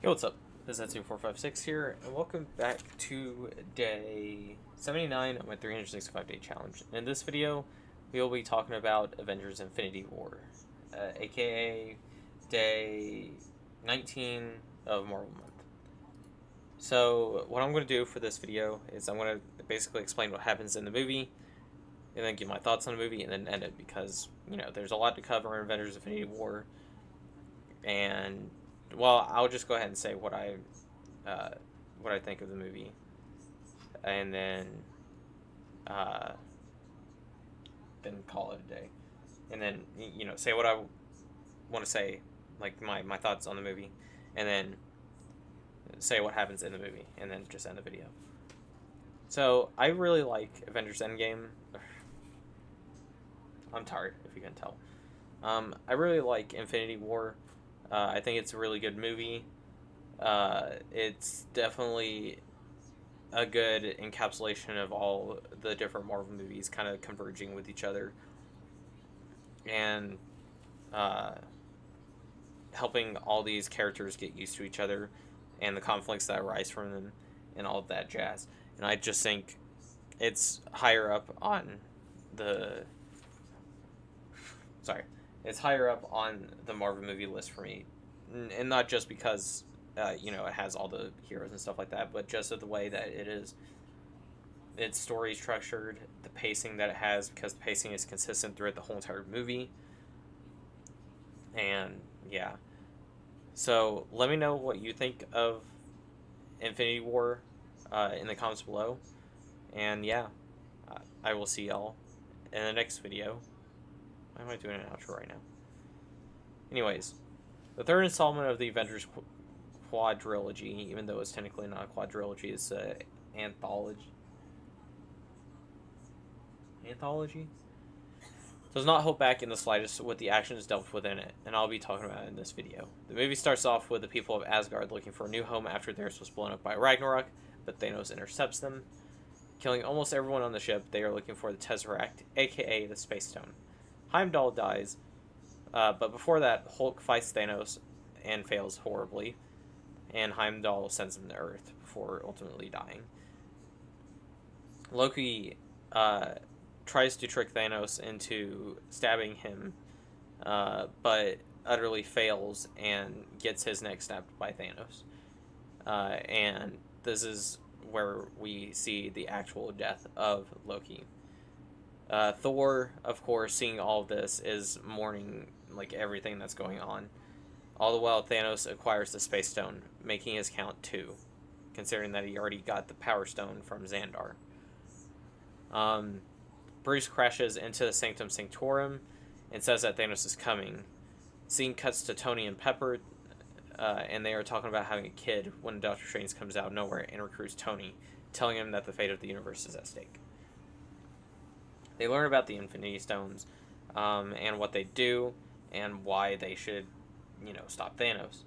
Hey, what's up? This is Etsy456 here, and welcome back to day 79 of my 365-day challenge. In this video, we will be talking about Avengers Infinity War, aka day 19 of Marvel Month. So, what I'm going to do for this video is I'm going to basically explain what happens in the movie, and then give my thoughts on the movie, and then end it, because, there's a lot to cover in Avengers Infinity War, and well, I'll just go ahead and say what I think of the movie, and then call it a day, and then say what I want to say, like my thoughts on the movie, and then say what happens in the movie, and then just end the video. So I really like Avengers Endgame. I'm tired, if you can tell. I really like Infinity War. I think it's a really good movie. It's definitely a good encapsulation of all the different Marvel movies kind of converging with each other and helping all these characters get used to each other and the conflicts that arise from them and all of that jazz. And I just think it's higher up on the it's higher up on the Marvel movie list for me, and not just because it has all the heroes and stuff like that, but just of the way that its story is structured, the pacing that it has, because the pacing is consistent throughout the whole entire movie. And yeah, so let me know what you think of Infinity War in the comments below, and yeah, I will see y'all in the next video. Why am I doing an outro right now? Anyways, the third installment of the Avengers quadrilogy, even though it's technically not a quadrilogy, it's an anthology. Does not hold back in the slightest with the actions dealt within it, and I'll be talking about it in this video. The movie starts off with the people of Asgard looking for a new home after theirs was blown up by Ragnarok, but Thanos intercepts them. Killing almost everyone on the ship, they are looking for the Tesseract, aka the Space Stone. Heimdall dies, but before that, Hulk fights Thanos and fails horribly, and Heimdall sends him to Earth before ultimately dying. Loki tries to trick Thanos into stabbing him, but utterly fails and gets his neck stabbed by Thanos. And this is where we see the actual death of Loki. Thor, of course, seeing all of this, is mourning like everything that's going on. All the while, Thanos acquires the Space Stone, making his count 2, considering that he already got the Power Stone from Xandar. Bruce crashes into the Sanctum Sanctorum and says that Thanos is coming. Scene cuts to Tony and Pepper, and they are talking about having a kid when Doctor Strange comes out of nowhere and recruits Tony, telling him that the fate of the universe is at stake. They learn about the Infinity Stones, and what they do, and why they should, stop Thanos.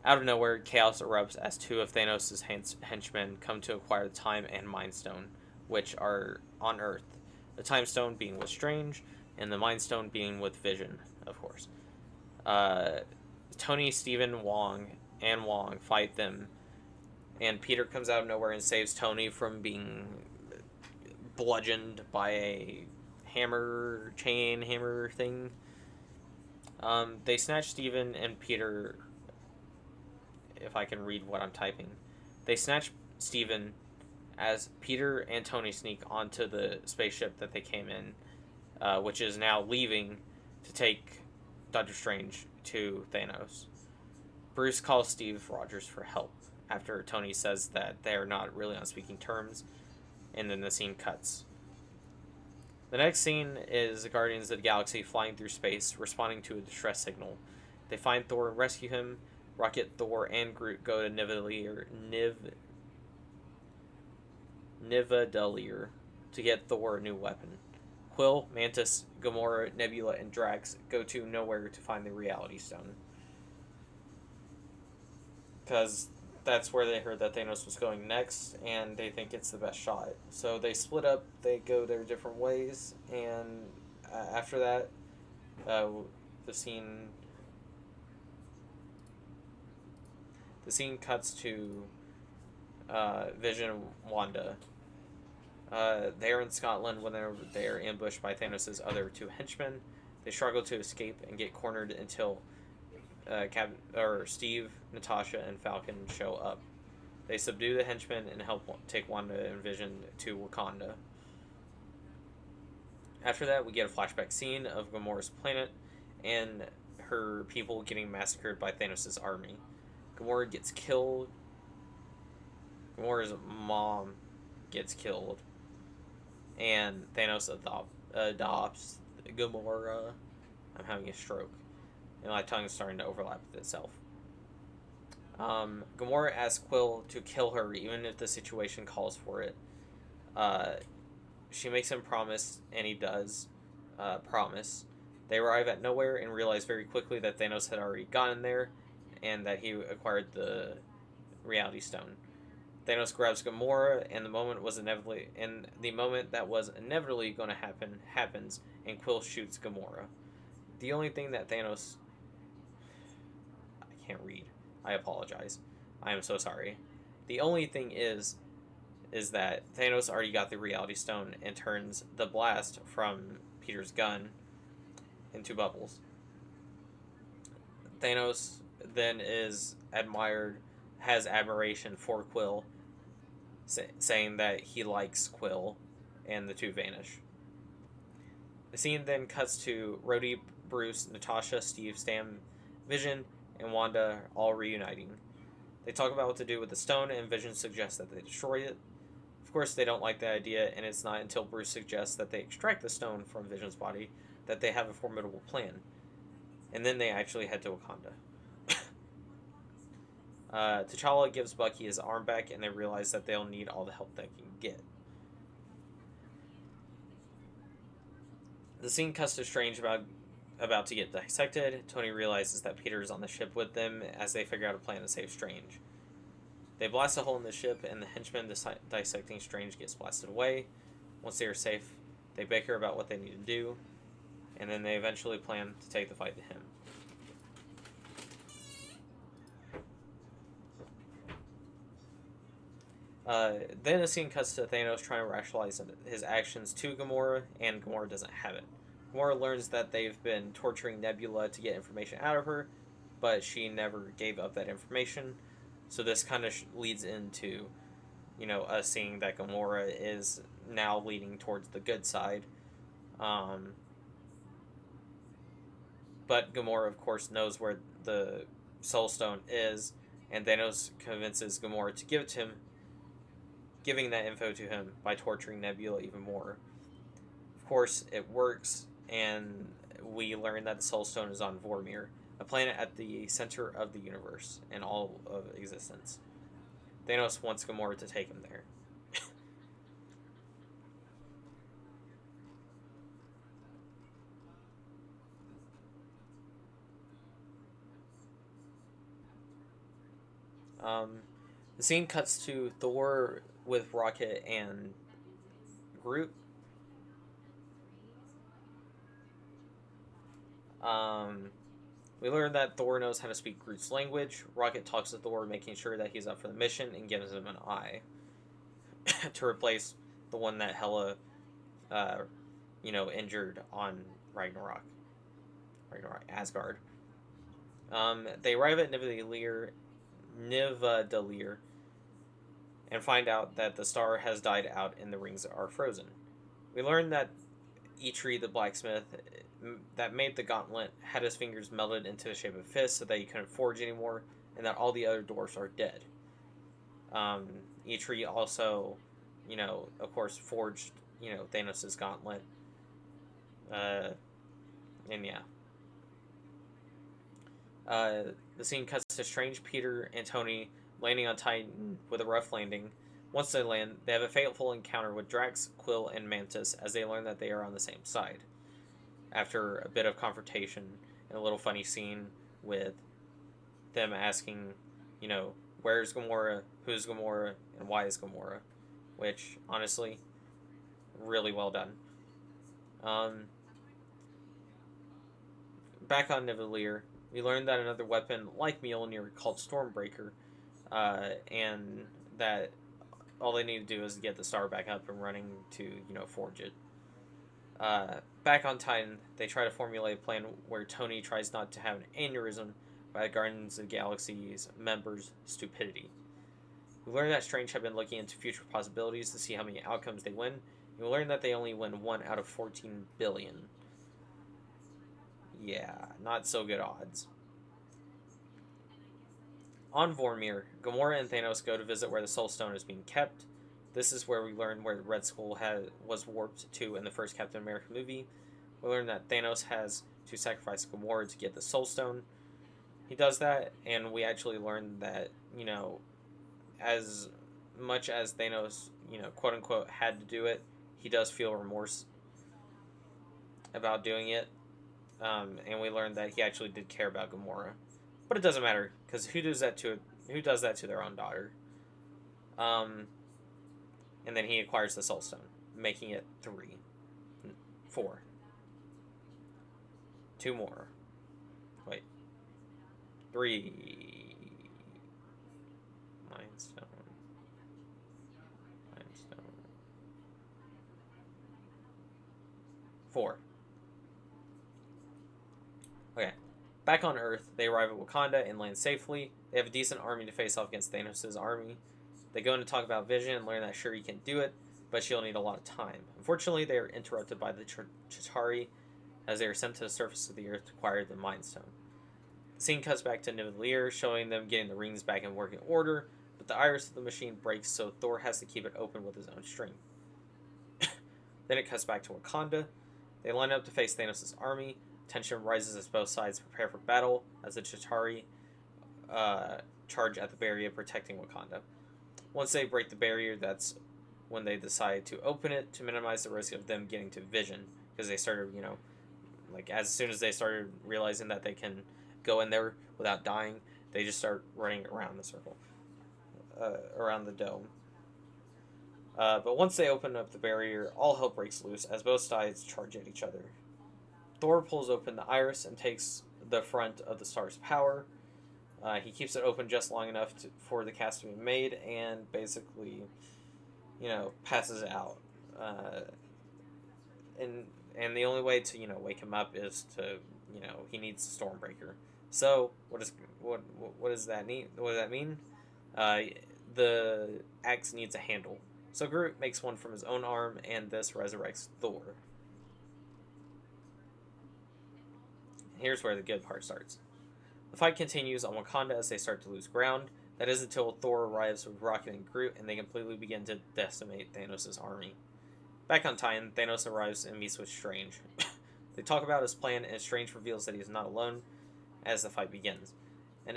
Out of nowhere, chaos erupts as two of Thanos' henchmen come to acquire the Time and Mind Stone, which are on Earth. The Time Stone being with Strange, and the Mind Stone being with Vision, of course. Tony, Steven, and Wong fight them, and Peter comes out of nowhere and saves Tony from being bludgeoned by a chain hammer thing. They snatch Steven and Peter. If I can read what I'm typing, they snatch Steven as Peter and Tony sneak onto the spaceship that they came in, which is now leaving to take Doctor Strange to Thanos. Bruce calls Steve Rogers for help after Tony says that they are not really on speaking terms, and then the scene cuts. The next scene is the Guardians of the Galaxy flying through space, responding to a distress signal. They find Thor and rescue him. Rocket, Thor, and Groot go to Nidavellir to get Thor a new weapon. Quill, Mantis, Gamora, Nebula, and Drax go to nowhere to find the Reality Stone, because that's where they heard that Thanos was going next, and they think it's the best shot. So they split up, they go their different ways, and after that, the scene The scene cuts to Vision and Wanda. They are in Scotland when they are ambushed by Thanos' other two henchmen. They struggle to escape and get cornered until Steve, Natasha, and Falcon show up. They subdue the henchmen and help take Wanda and Vision to Wakanda. After that, we get a flashback scene of Gamora's planet and her people getting massacred by Thanos' army. Gamora gets killed. Gamora's mom gets killed. And Thanos adopts Gamora. I'm having a stroke. And my tongue is starting to overlap with itself. Gamora asks Quill to kill her even if the situation calls for it. She makes him promise, and he does promise. They arrive at nowhere and realize very quickly that Thanos had already gotten there and that he acquired the Reality Stone. Thanos grabs Gamora, and the moment that was inevitably going to happen happens, and Quill shoots Gamora. The only thing that Thanos... I can't read. I apologize. I am so sorry. The only thing is that Thanos already got the Reality Stone and turns the blast from Peter's gun into bubbles. Thanos then has admiration for Quill, saying that he likes Quill, and the two vanish. The scene then cuts to Rhodey, Bruce, Natasha, Steve, Stan, Vision, and Wanda all reuniting. They talk about what to do with the stone, and Vision suggests that they destroy it. Of course, they don't like the idea, and it's not until Bruce suggests that they extract the stone from Vision's body that they have a formidable plan. And then they actually head to Wakanda. T'Challa gives Bucky his arm back, and they realize that they'll need all the help they can get. The scene cuts to Strange about to get dissected. Tony realizes that Peter is on the ship with them as they figure out a plan to save Strange. They blast a hole in the ship, and the henchman dissecting Strange gets blasted away. Once they are safe, they bicker about what they need to do, and then they eventually plan to take the fight to him. Then the scene cuts to Thanos trying to rationalize his actions to Gamora, and Gamora doesn't have it. Gamora learns that they've been torturing Nebula to get information out of her, but she never gave up that information. So this kind of leads into, us seeing that Gamora is now leaning towards the good side. But Gamora, of course, knows where the Soul Stone is, and Thanos convinces Gamora to give it to him, giving that info to him by torturing Nebula even more. Of course, it works, and we learn that the Soul Stone is on Vormir, a planet at the center of the universe and all of existence. Thanos wants Gamora to take him there. The scene cuts to Thor with Rocket and Groot. We learn that Thor knows how to speak Groot's language. Rocket talks to Thor, making sure that he's up for the mission, and gives him an eye to replace the one that Hela, injured on Ragnarok, Asgard. They arrive at Nidavellir and find out that the star has died out and the rings are frozen. We learn that Eitri, the blacksmith that made the gauntlet, had his fingers melted into the shape of fists so that he couldn't forge anymore, and that all the other dwarfs are dead. Eitri also, of course, forged, Thanos' gauntlet. And yeah. The scene cuts to Strange, Peter, and Tony landing on Titan with a rough landing. Once they land, they have a fateful encounter with Drax, Quill, and Mantis as they learn that they are on the same side. After a bit of confrontation and a little funny scene with them asking, where's Gamora, who's Gamora, and why is Gamora? Which, honestly, really well done. Back on Nidavellir, we learned that another weapon like Mjolnir called Stormbreaker and that all they need to do is get the star back up and running to forge it. Back on Titan, they try to formulate a plan where Tony tries not to have an aneurysm by the Guardians of the Galaxy's members' stupidity. We learn that Strange have been looking into future possibilities to see how many outcomes they win. And we learn that they only win 1 out of 14 billion. Yeah, not so good odds. On Vormir, Gamora and Thanos go to visit where the Soul Stone is being kept. This is where we learn where the Red Skull was warped to in the first Captain America movie. We learn that Thanos has to sacrifice Gamora to get the Soul Stone. He does that, and we actually learn that, as much as Thanos, quote unquote, had to do it, he does feel remorse about doing it. And we learned that he actually did care about Gamora, but it doesn't matter because who does that to their own daughter? And then he acquires the Soul Stone, making it 4. 2 more. Wait. 3. Mind Stone. 4. Okay. Back on Earth, they arrive at Wakanda and land safely. They have a decent army to face off against Thanos' army. They go in to talk about Vision and learn that Shuri can do it, but she'll need a lot of time. Unfortunately, they are interrupted by the Chitauri as they are sent to the surface of the Earth to acquire the Mind Stone. The scene cuts back to Nivellir, showing them getting the rings back in working order, but the iris of the machine breaks, so Thor has to keep it open with his own strength. Then it cuts back to Wakanda. They line up to face Thanos' army. Tension rises as both sides prepare for battle as the Chitauri charge at the barrier protecting Wakanda. Once they break the barrier, that's when they decide to open it to minimize the risk of them getting to Vision, because they started, as soon as they started realizing that they can go in there without dying, they just start running around the circle, around the dome. But once they open up the barrier, all hell breaks loose as both sides charge at each other. Thor pulls open the iris and takes the front of the star's power. He keeps it open just long enough for the cast to be made and basically, passes out. And the only way to, wake him up is to, he needs the Stormbreaker. So, what does that mean? What does that mean? The axe needs a handle. So Groot makes one from his own arm, and this resurrects Thor. Here's where the good part starts. The fight continues on Wakanda as they start to lose ground. That is until Thor arrives with Rocket and Groot, and they completely begin to decimate Thanos' army. Back on Titan, Thanos arrives and meets with Strange. They talk about his plan, and Strange reveals that he is not alone as the fight begins. An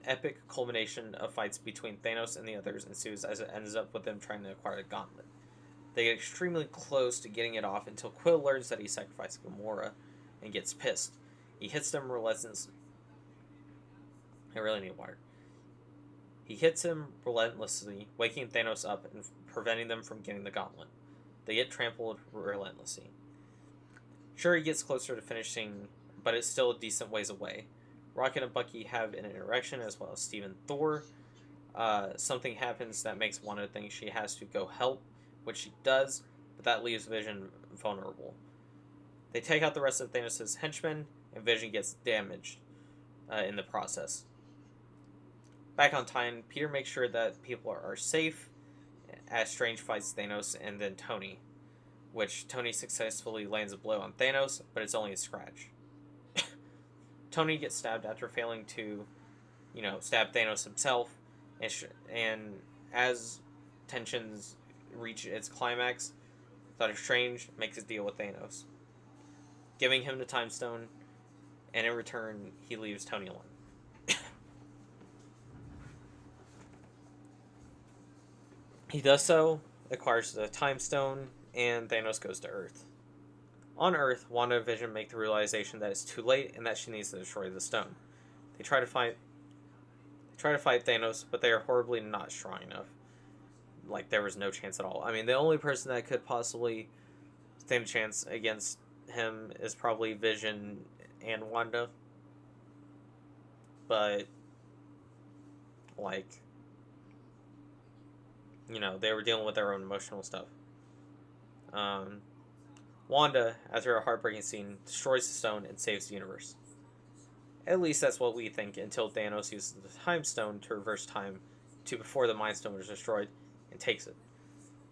epic culmination of fights between Thanos and the others ensues as it ends up with them trying to acquire the gauntlet. They get extremely close to getting it off until Quill learns that he sacrificed Gamora and gets pissed. He hits them relentlessly. I really need water. He hits him relentlessly, waking Thanos up and preventing them from getting the gauntlet. They get trampled relentlessly. Shuri gets closer to finishing, but it's still a decent ways away. Rocket and Bucky have an interaction, as well as Steve and Thor. Something happens that makes Wanda think she has to go help, which she does, but that leaves Vision vulnerable. They take out the rest of Thanos' henchmen, and Vision gets damaged in the process. Back on Titan, Peter makes sure that people are safe as Strange fights Thanos and then Tony, which Tony successfully lands a blow on Thanos, but it's only a scratch. Tony gets stabbed after failing to, stab Thanos himself, and as tensions reach its climax, Doctor Strange makes a deal with Thanos, giving him the Time Stone, and in return, he leaves Tony alone. He does so, acquires the Time Stone, and Thanos goes to Earth. On Earth, Wanda and Vision make the realization that it's too late and that she needs to destroy the stone. They try to fight Thanos, but they are horribly not strong enough. Like, there was no chance at all. I mean, the only person that could possibly stand a chance against him is probably Vision and Wanda. But Like, they were dealing with their own emotional stuff. Wanda, after a heartbreaking scene, destroys the stone and saves the universe. At least that's what we think, until Thanos uses the Time Stone to reverse time to before the Mind Stone was destroyed and takes it.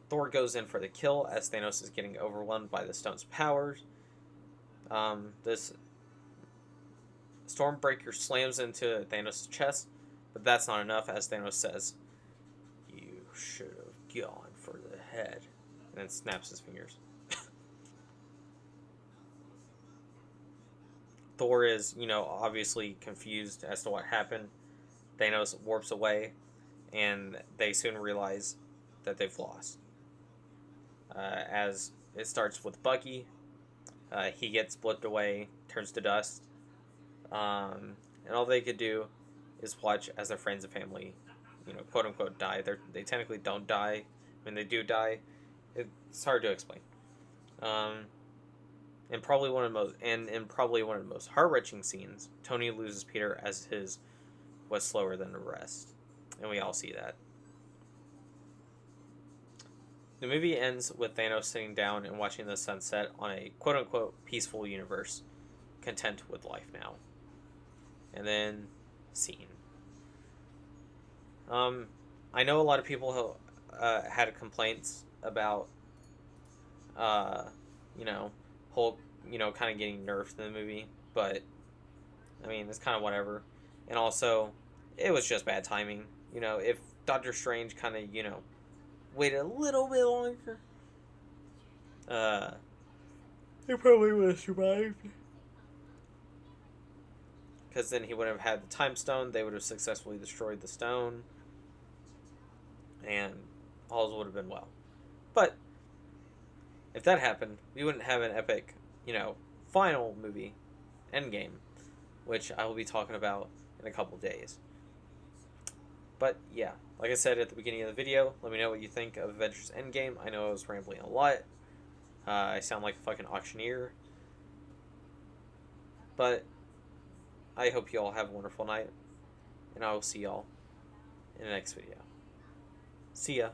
Thor goes in for the kill as Thanos is getting overwhelmed by the stone's powers. This Stormbreaker slams into Thanos' chest, but that's not enough, as Thanos says, "You should have gone for the head," and then snaps his fingers. Thor is, obviously confused as to what happened. Thanos warps away, and they soon realize that they've lost. As it starts with Bucky, he gets blipped away, turns to dust, and all they could do is watch as their friends and family, quote unquote, die. They technically don't die. When they do die, it's hard to explain. And probably one of the most and probably one of the most heart-wrenching scenes, Tony loses Peter as his was slower than the rest, and we all see that. The movie ends with Thanos sitting down and watching the sunset on a quote-unquote peaceful universe, content with life now. And then, scene. I know a lot of people had complaints about, Hulk, kind of getting nerfed in the movie, but I mean, it's kind of whatever. And also, it was just bad timing. If Doctor Strange kind of, waited a little bit longer, he probably would have survived. Because then he would have had the Time Stone, they would have successfully destroyed the stone, and all would have been well. But if that happened, we wouldn't have an epic, final movie, Endgame, which I will be talking about in a couple days. But yeah, like I said at the beginning of the video, let me know what you think of Avengers Endgame. I know I was rambling a lot. I sound like a fucking auctioneer. But I hope you all have a wonderful night, and I will see y'all in the next video. See ya.